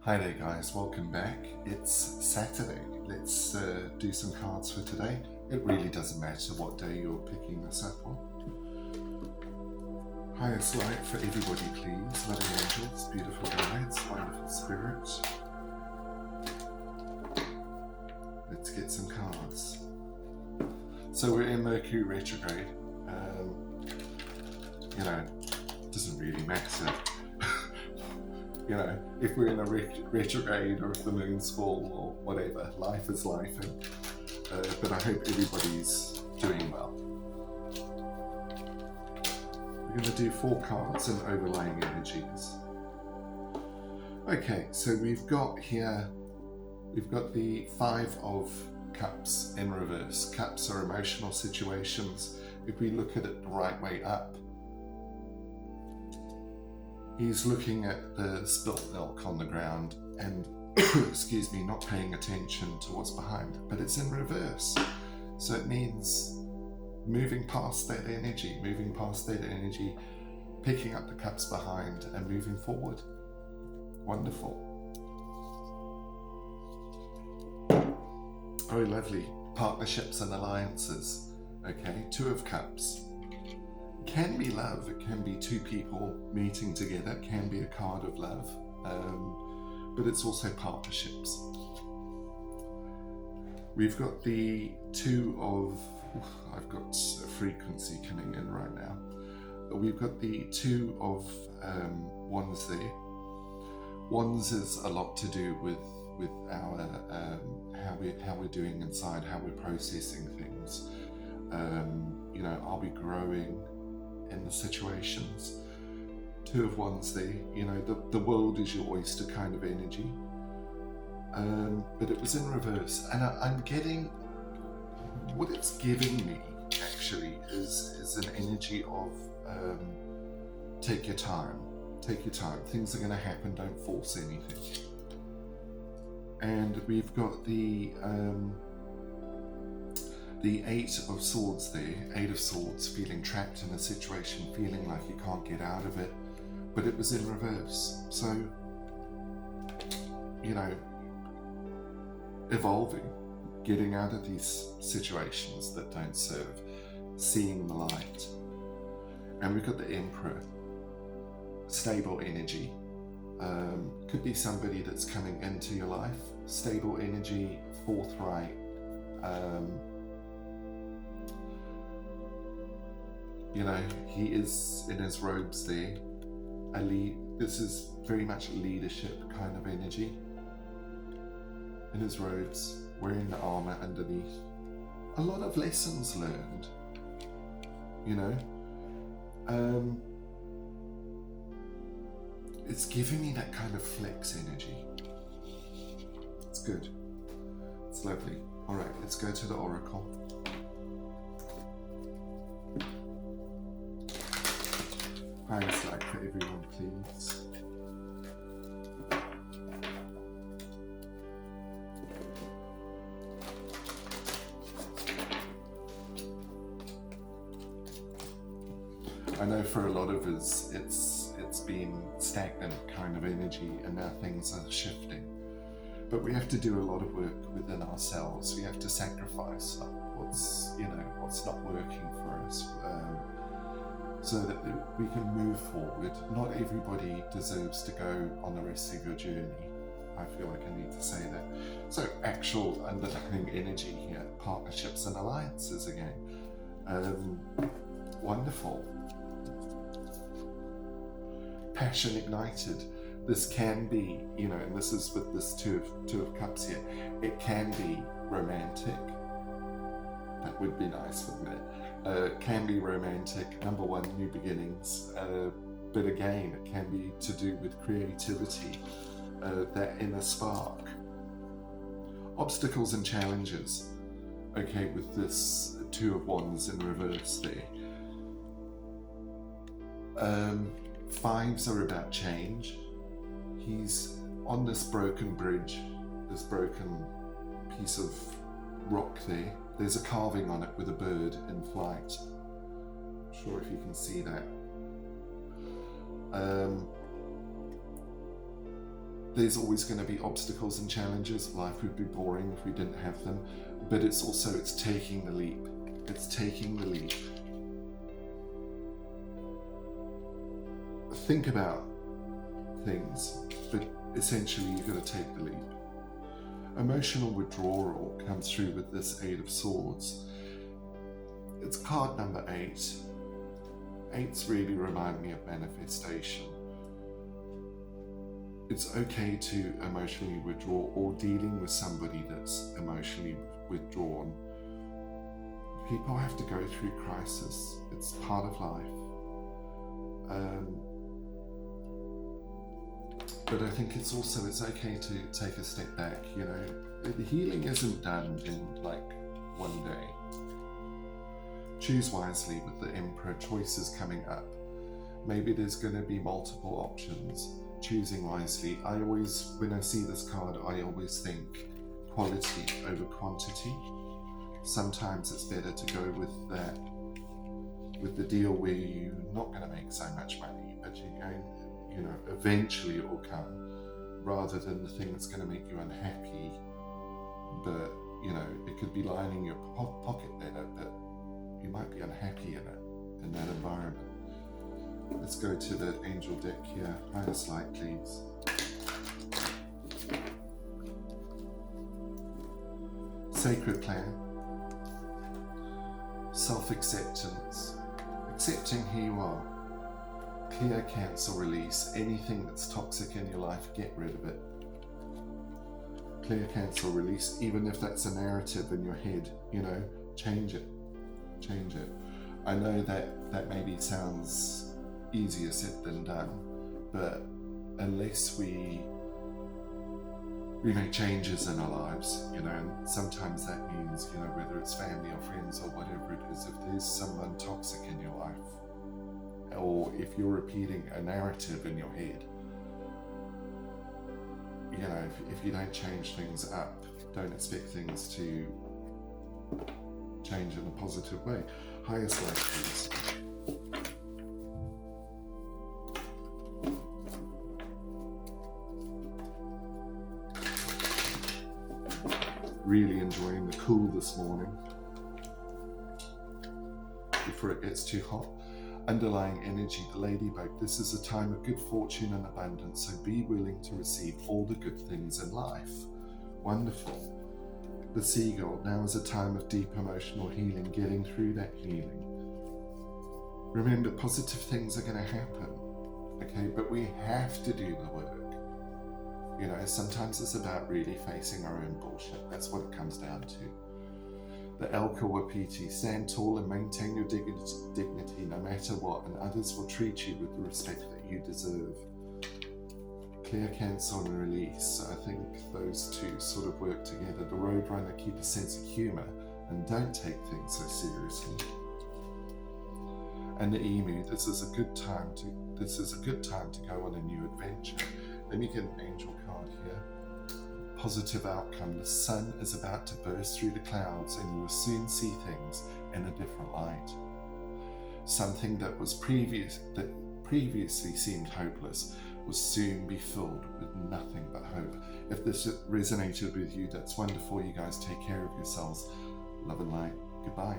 Hi there guys, welcome back. It's Saturday. Let's do some cards for today. It really doesn't matter what day you're picking this up on. Highest light for everybody please. Loving angels, beautiful guides, wonderful spirits. Let's get some cards. So we're in Mercury retrograde. It doesn't really matter. If we're in a retrograde or if the moon's full or whatever, life is life. But I hope everybody's doing well. We're going to do 4 cards and overlaying energies. Okay, so we've got the 5 of Cups in reverse. Cups are emotional situations. If we look at it the right way up, he's looking at the spilt milk on the ground and, excuse me, not paying attention to what's behind, but it's in reverse. So it means moving past that energy, picking up the cups behind and moving forward. Wonderful. Oh, lovely. Partnerships and alliances. Okay, 2 of Cups. Can be love, it can be 2 people meeting together, it can be a card of love, but it's also partnerships. We've got the 2 of, I've got a frequency coming in right now. We've got the 2 of Wands there. Wands is a lot to do with our how we're doing inside, how we're processing things. Are we growing in the situations? 2 of Wands there, the world is your oyster kind of energy, but it was in reverse, and I'm getting what it's giving me actually is an energy of take your time, things are going to happen, don't force anything. And we've got the 8 of Swords there, 8 of Swords, feeling trapped in a situation, feeling like you can't get out of it, but it was in reverse. So, evolving, getting out of these situations that don't serve, seeing the light. And we've got the Emperor, stable energy. Could be somebody that's coming into your life, stable energy, forthright, he is in his robes there. This is very much leadership kind of energy. In his robes, wearing the armor underneath. A lot of lessons learned, It's giving me that kind of flex energy. It's good. It's lovely. All right, let's go to the Oracle. Highest light for everyone, please. I know for a lot of us, it's been stagnant kind of energy, and now things are shifting. But we have to do a lot of work within ourselves. We have to sacrifice what's not working for us, so that we can move forward. Not everybody deserves to go on the rest of your journey. I feel like I need to say that. So actual underlying energy here, partnerships and alliances again. Wonderful. Passion ignited. This can be, and this is with this two of Cups here, it can be romantic. That would be nice, wouldn't it? Can be romantic, number 1, new beginnings, but again, it can be to do with creativity, that inner spark. Obstacles and challenges, okay, with this 2 of Wands in reverse there. 5s are about change. He's on this broken bridge, this broken piece of rock there. There's a carving on it with a bird in flight. Not sure if you can see that. There's always going to be obstacles and challenges. Life would be boring if we didn't have them. But it's taking the leap. It's taking the leap. Think about things, but essentially you've got to take the leap. Emotional withdrawal comes through with this Eight of Swords. It's card number 8. 8s really remind me of manifestation. It's okay to emotionally withdraw, or dealing with somebody that's emotionally withdrawn. People have to go through crisis. It's part of life. But I think it's okay to take a step back. You know, the healing isn't done in like one day. Choose wisely with the Emperor, choices coming up. Maybe there's going to be multiple options. Choosing wisely. When I see this card, I always think quality over quantity. Sometimes it's better to go with the deal where you're not going to make so much money, but you're going, you know, eventually it will come, rather than the thing that's going to make you unhappy. But, you know, it could be lining your pocket better, but you might be unhappy in that environment. Let's go to the angel deck here. Highest light, please. Sacred plan. Self-acceptance. Accepting who you are. Clear, cancel, release. Anything that's toxic in your life, get rid of it. Clear, cancel, release. Even if that's a narrative in your head, you know, change it. Change it. I know that maybe sounds easier said than done, but unless we make changes in our lives, you know, and sometimes that means, you know, whether it's family or friends or whatever it is, if there's someone toxic in your life, or if you're repeating a narrative in your head, you know, if you don't change things up, don't expect things to change in a positive way. Highest light, please. Really enjoying the cool this morning before it gets too hot. Underlying energy, the ladybug. This is a time of good fortune and abundance, so be willing to receive all the good things in life. Wonderful. The seagull. Now is a time of deep emotional healing, getting through that healing. Remember, positive things are going to happen, okay? But we have to do the work. You know, sometimes it's about really facing our own bullshit. That's what it comes down to. The Elka Wapiti. Stand tall and maintain your dignity no matter what, and others will treat you with the respect that you deserve. Clear, cancel, and release. I think those two sort of work together. The Roadrunner, keep a sense of humor and don't take things so seriously. And the Emu, this is a good time to go on a new adventure. Let me get an angel card here. Positive outcome. The sun is about to burst through the clouds and you will soon see things in a different light. Something that previously seemed hopeless will soon be filled with nothing but hope. If this resonated with you, that's wonderful. You guys take care of yourselves. Love and light. Goodbye.